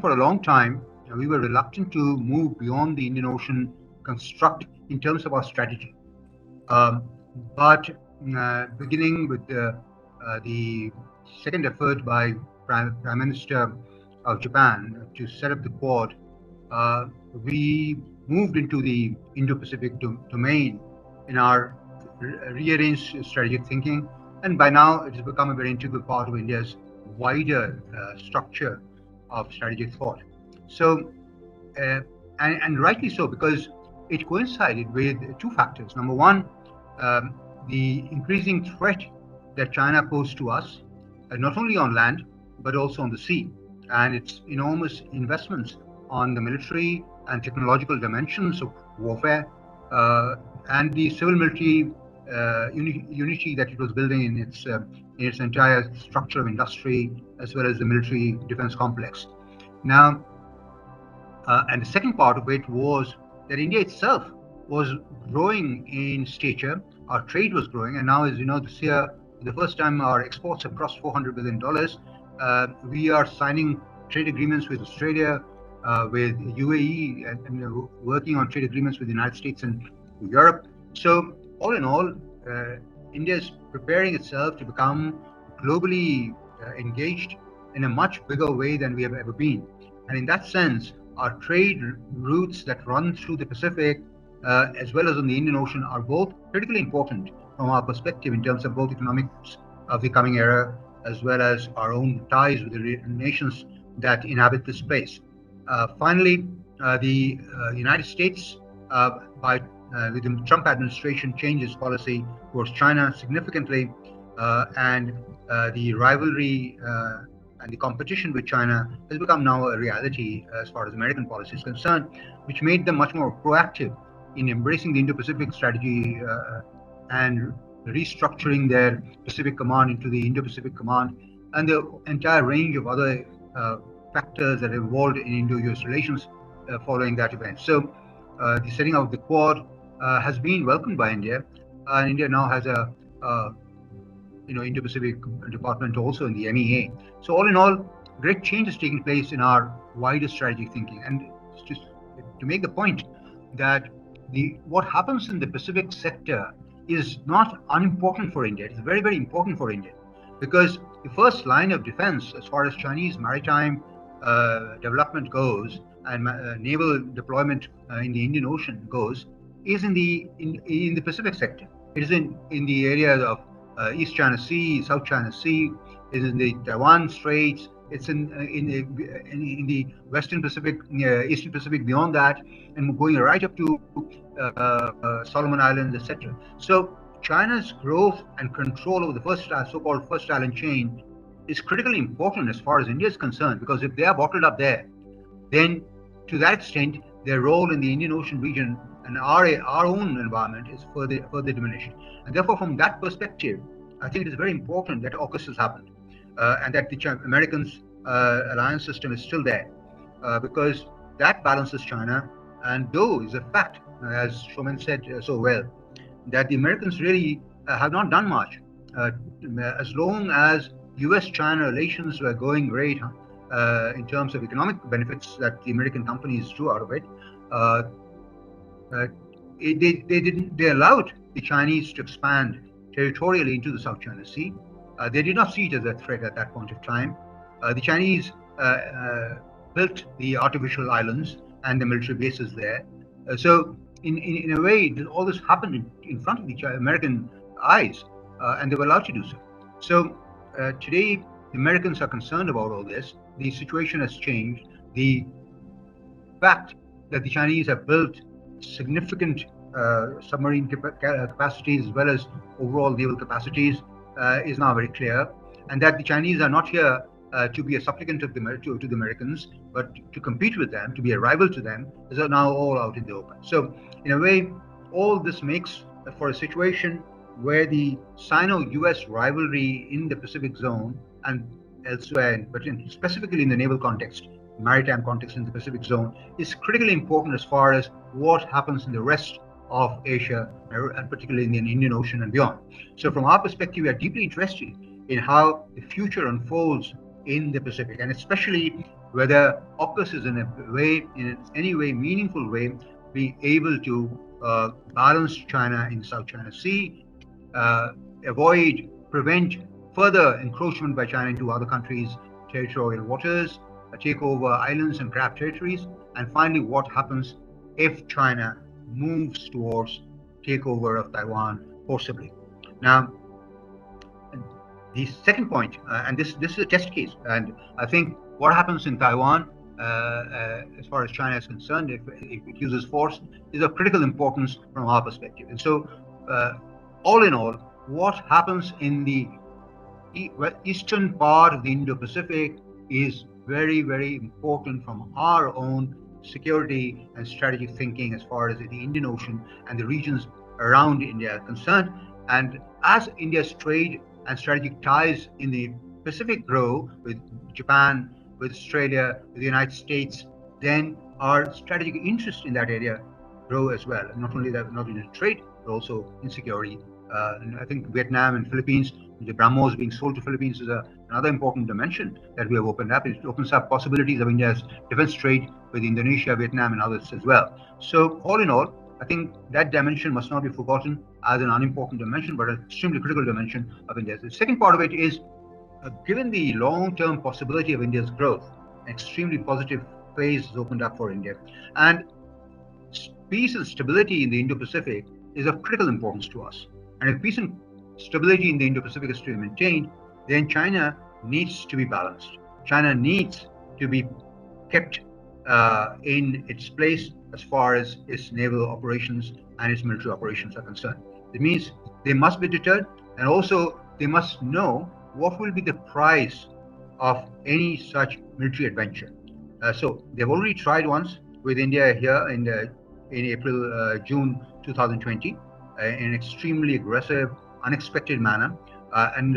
for a long time, we were reluctant to move beyond the Indian Ocean construct in terms of our strategy. But beginning with the second effort by Prime Minister of Japan to set up the Quad, we moved into the Indo-Pacific domain in our rearranged strategic thinking, and by now it has become a very integral part of India's wider structure of strategic thought. So, and rightly so, because it coincided with two factors. Number one, the increasing threat that China posed to us, not only on land, but also on the sea, and its enormous investments on the military and technological dimensions of warfare, and the civil military unity that it was building in its entire structure of industry, as well as the military defense complex. Now, and the second part of it was that India itself was growing in stature. Our trade was growing, and now, as you know, this year, the first time our exports have crossed $400 billion. We are signing trade agreements with Australia, with UAE, and working on trade agreements with the United States and Europe. So, all in all, India is preparing itself to become globally engaged in a much bigger way than we have ever been. And in that sense, our trade routes that run through the Pacific, as well as on the Indian Ocean, are both critically important from our perspective in terms of both economics of the coming era, as well as our own ties with the nations that inhabit this space. Finally, the United States, with the Trump administration, changed its policy towards China significantly, and the rivalry and the competition with China has become now a reality as far as American policy is concerned, which made them much more proactive in embracing the Indo-Pacific strategy and restructuring their Pacific Command into the Indo-Pacific Command, and the entire range of other factors that evolved in Indo-US relations following that event. So the setting up of the Quad has been welcomed by India, and India now has a Indo-Pacific department also in the MEA. So all in all, great change is taking place in our wider strategic thinking. And just to make the point that what happens in the Pacific sector is not unimportant for India. It's very, very important for India, because the first line of defense as far as Chinese maritime development goes and naval deployment in the Indian Ocean goes is in the Pacific sector. It is in the areas of East China Sea, South China Sea, is in the Taiwan Straits, it's in the Western Pacific, Eastern Pacific beyond that, and going right up to Solomon Islands, etc. So China's growth and control over the so-called first island chain is critically important as far as India is concerned, because if they are bottled up there, then to that extent, their role in the Indian Ocean region and our own environment is further diminished. And therefore, from that perspective, I think it is very important that AUKUS has happened, and that the Americans' alliance system is still there, because that balances China. And though is a fact, as Shoman said so well, that the Americans really have not done much. As long as US-China relations were going great in terms of economic benefits that the American companies drew out of it, they allowed the Chinese to expand territorially into the South China Sea. They did not see it as a threat at that point of time. The Chinese built the artificial islands and the military bases there. So in a way, all this happened in front of the American eyes, and they were allowed to do so. So today, the Americans are concerned about all this. The situation has changed. The fact that the Chinese have built significant submarine capacities as well as overall naval capacities is now very clear, and that the Chinese are not here to be a supplicant to the Americans, but to compete with them, to be a rival to them, is now all out in the open. So in a way, all this makes for a situation where the Sino-US rivalry in the Pacific zone and elsewhere, but specifically in the naval context, maritime context in the Pacific zone, is critically important as far as what happens in the rest of Asia, and particularly in the Indian Ocean and beyond. So from our perspective, we are deeply interested in how the future unfolds in the Pacific, and especially whether AUKUS is in any way meaningful way, be able to balance China in the South China Sea, prevent further encroachment by China into other countries' territorial waters, take over islands and grab territories, and finally, what happens if China moves towards takeover of Taiwan forcibly. Now, the second point, and this is a test case, and I think what happens in Taiwan, as far as China is concerned, if it uses force, is of critical importance from our perspective. And so, all in all, what happens in the eastern part of the Indo-Pacific is very, very important from our own security and strategic thinking as far as the Indian Ocean and the regions around India are concerned. And as India's trade and strategic ties in the Pacific grow with Japan, with Australia, with the United States, then our strategic interest in that area grow as well. And not only that, not in trade, but also in security. And I think Vietnam and Philippines, the BrahMos being sold to Philippines is another important dimension that we have opened up. It opens up possibilities of India's defense trade with Indonesia, Vietnam, and others as well. So all in all, I think that dimension must not be forgotten as an unimportant dimension, but an extremely critical dimension of India. The second part of it is, given the long-term possibility of India's growth, an extremely positive phase is opened up for India. And peace and stability in the Indo-Pacific is of critical importance to us. And if peace and stability in the Indo-Pacific is to be maintained, then China needs to be balanced. China needs to be kept in its place as far as its naval operations and its military operations are concerned. It means they must be deterred, and also they must know what will be the price of any such military adventure. So they've already tried once with India here in June 2020 in an extremely aggressive, unexpected manner. And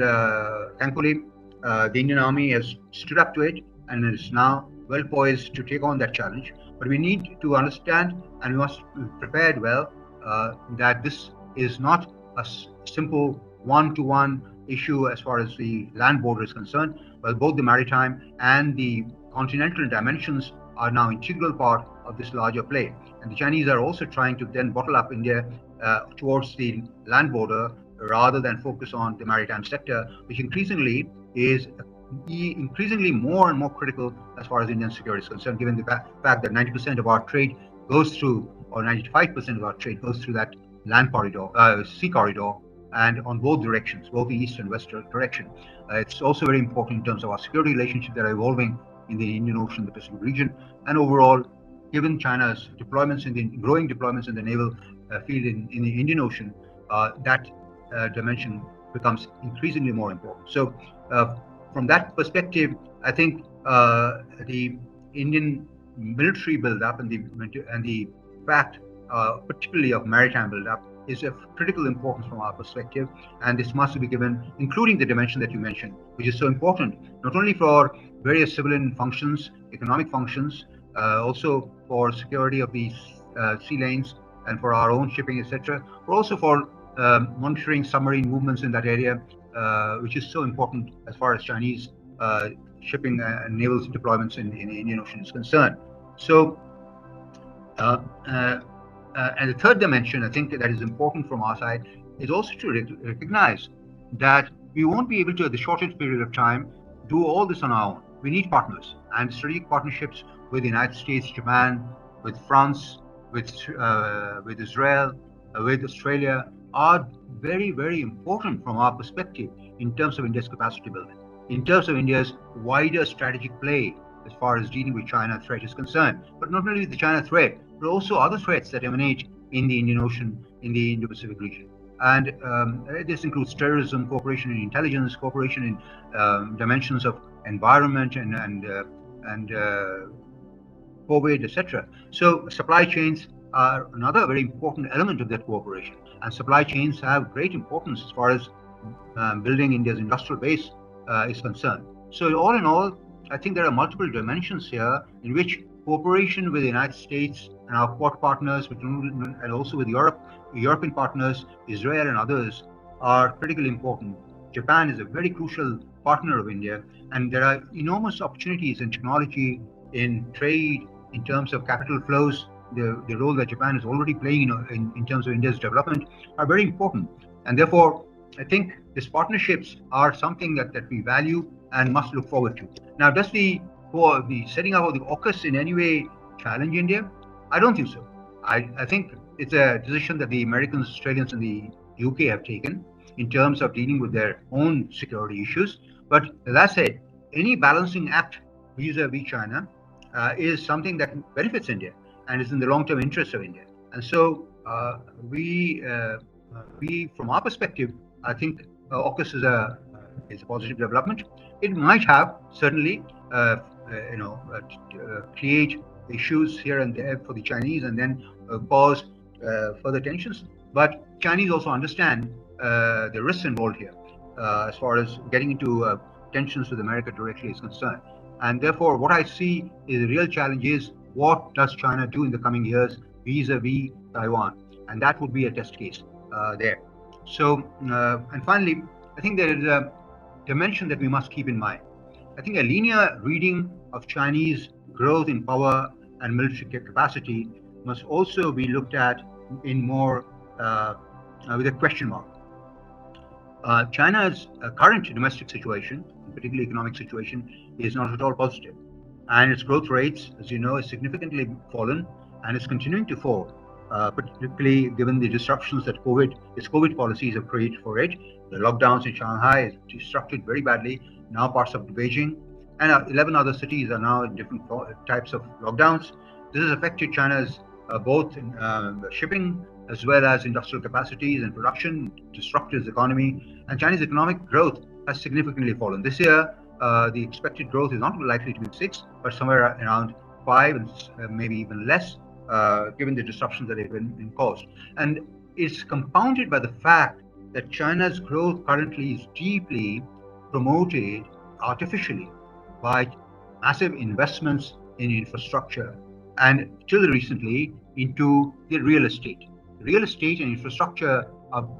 thankfully, the Indian Army has stood up to it and is now well poised to take on that challenge. But we need to understand, and we must be prepared well, that this is not a simple one-to-one issue as far as the land border is concerned. Well, both the maritime and the continental dimensions are now integral part of this larger play. And the Chinese are also trying to then bottle up India towards the land border rather than focus on the maritime sector, which increasingly is more and more critical as far as Indian security is concerned, given the fact that 90% of our trade goes through, or 95% of our trade goes through that land corridor, sea corridor, and on both directions, both the east and west direction. It's also very important in terms of our security relationships that are evolving in the Indian Ocean, the Pacific region, and overall, given China's deployments growing deployments in the naval field in the Indian Ocean, that dimension becomes increasingly more important. So, from that perspective, I think the Indian military build-up and the fact, particularly of maritime build-up, is of critical importance from our perspective, and this must be given, including the dimension that you mentioned, which is so important, not only for various civilian functions, economic functions, also for security of these sea lanes and for our own shipping, etc., but also for monitoring submarine movements in that area, which is so important as far as Chinese shipping and naval deployments in the Indian Ocean is concerned. So, and the third dimension, I think, that is important from our side is also to recognize that we won't be able to, at the shortest period of time, do all this on our own. We need partners, and strategic partnerships with the United States, Japan, with France, with Israel, with Australia are very, very important from our perspective in terms of India's capacity building, in terms of India's wider strategic play as far as dealing with China threat is concerned. But not only the China threat, but also other threats that emanate in the Indian Ocean, in the Indo-Pacific region. And this includes terrorism, cooperation in intelligence, cooperation in dimensions of environment and COVID, etc. So supply chains are another very important element of that cooperation. And supply chains have great importance as far as building India's industrial base is concerned. So all in all, I think there are multiple dimensions here in which cooperation with the United States and our Quad partners, and also with European partners, Israel and others, are critically important Japan is a very crucial partner of India, and there are enormous opportunities in technology, in trade, in terms of capital flows. The role that Japan is already playing in terms of India's development are very important. And therefore, I think these partnerships are something that we value and must look forward to. Now, does the setting up of the AUKUS in any way challenge India? I don't think so. I think it's a decision that the Americans, Australians, and the UK have taken in terms of dealing with their own security issues. But as I said, any balancing act vis-a-vis China is something that benefits India and is in the long-term interest of India. And so we, from our perspective, I think AUKUS is a positive development. It might have certainly, create issues here and there for the Chinese, and then cause further tensions. But Chinese also understand the risks involved here, as far as getting into tensions with America directly is concerned. And therefore, what I see is the real challenge is, what does China do in the coming years vis-a-vis Taiwan? And that would be a test case there. So, and finally, I think there is a dimension that we must keep in mind. I think a linear reading of Chinese growth in power and military capacity must also be looked at in more with a question mark. China's current domestic situation, particularly economic situation, is not at all positive. And its growth rates, as you know, is significantly fallen, and it's continuing to fall, particularly given the disruptions that its COVID policies have created for it. The lockdowns in Shanghai is disrupted very badly. Now parts of Beijing and 11 other cities are now in different types of lockdowns. This has affected China's both in shipping as well as industrial capacities and production, disrupted its economy, and Chinese economic growth has significantly fallen. This year, the expected growth is not likely to be 6, but somewhere around 5 and maybe even less, given the disruptions that have been caused. And it's compounded by the fact that China's growth currently is deeply promoted artificially by massive investments in infrastructure, and till recently into the real estate. Real estate and infrastructure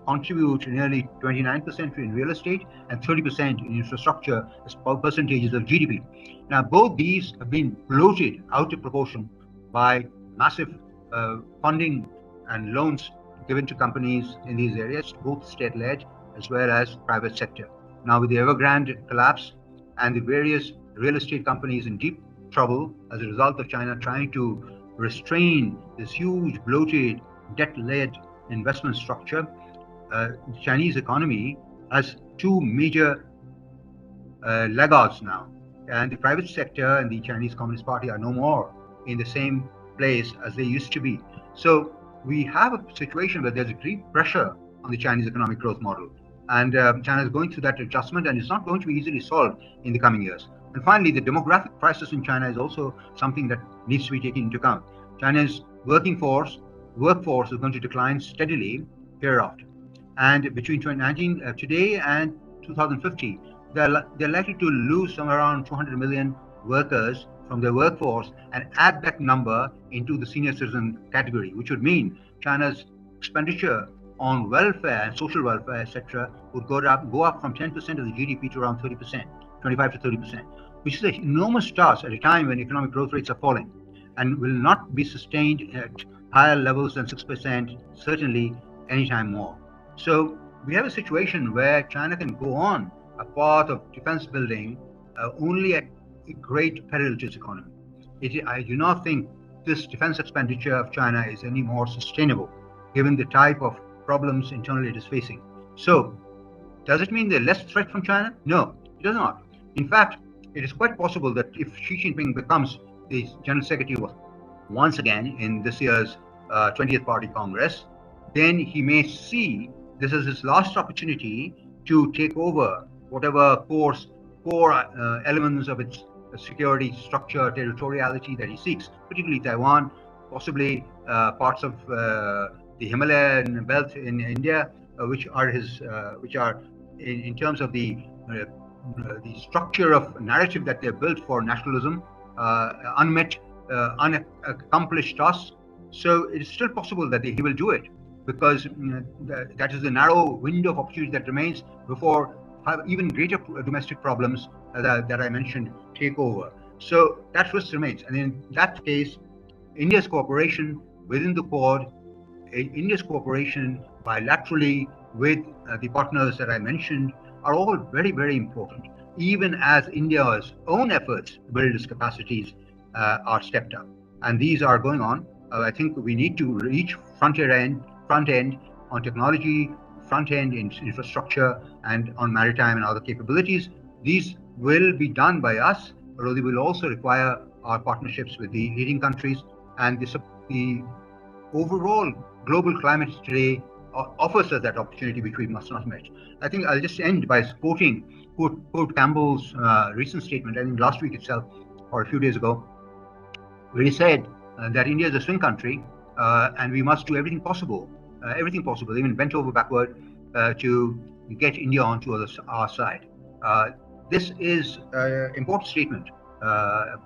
contribute nearly 29% in real estate and 30% in infrastructure as percentages of GDP. Now, both these have been bloated out of proportion by massive funding and loans given to companies in these areas, both state-led as well as private sector. Now, with the Evergrande collapse and the various real estate companies in deep trouble as a result of China trying to restrain this huge, bloated, debt-led investment structure, the Chinese economy has two major laggards now. And the private sector and the Chinese Communist Party are no more in the same place as they used to be. So we have a situation where there's a great pressure on the Chinese economic growth model. And China is going through that adjustment, and it's not going to be easily solved in the coming years. And finally, the demographic crisis in China is also something that needs to be taken into account. China's workforce is going to decline steadily hereafter. And between 2019 today and 2050, they're likely to lose somewhere around 200 million workers from their workforce and add that number into the senior citizen category, which would mean China's expenditure on welfare and social welfare, etc., would go up from 10% of the GDP to around 30%, 25 to 30%, which is an enormous task at a time when economic growth rates are falling and will not be sustained at higher levels than 6%, certainly anytime more. So we have a situation where China can go on a path of defense building only at great peril to its economy. I do not think this defense expenditure of China is any more sustainable, given the type of problems internally it is facing. So, does it mean there's less threat from China? No, it does not. In fact, it is quite possible that if Xi Jinping becomes the General Secretary once again in this year's 20th Party Congress, then he may see this as his last opportunity to take over whatever core elements of its security structure, territoriality that he seeks, particularly Taiwan, possibly parts of the Himalayan belt in India, which are in terms of the structure of narrative that they're built for nationalism, unmet, unaccomplished tasks. So it is still possible that he will do it, because that is the narrow window of opportunity that remains before even greater domestic problems that I mentioned take over. So that risk remains. And in that case, India's cooperation within the Quad, India's cooperation bilaterally with the partners that I mentioned are all very, very important, even as India's own efforts to build its capacities are stepped up. And these are going on. I think we need to reach front end on technology, front end in infrastructure, and on maritime and other capabilities. These will be done by us, but they will also require our partnerships with the leading countries. And the overall global climate today offers us that opportunity which we must not miss. I think I'll just end by quote Campbell's recent statement, I think last week itself, or a few days ago, where he said that India is a swing country and we must do everything possible, even bent over backward, to get India onto our side. This is an important statement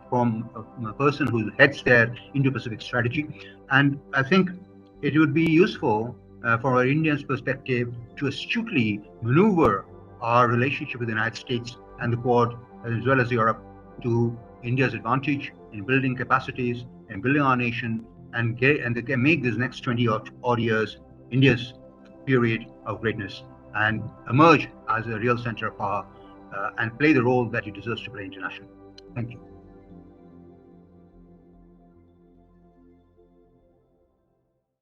from a person who heads their Indo-Pacific strategy. And I think it would be useful from our Indians' perspective to astutely maneuver our relationship with the United States and the Quad, as well as Europe, to India's advantage in building capacities, in building our nation, and make this next 20 odd years India's period of greatness and emerge as a real center of power and play the role that it deserves to play internationally. Thank you.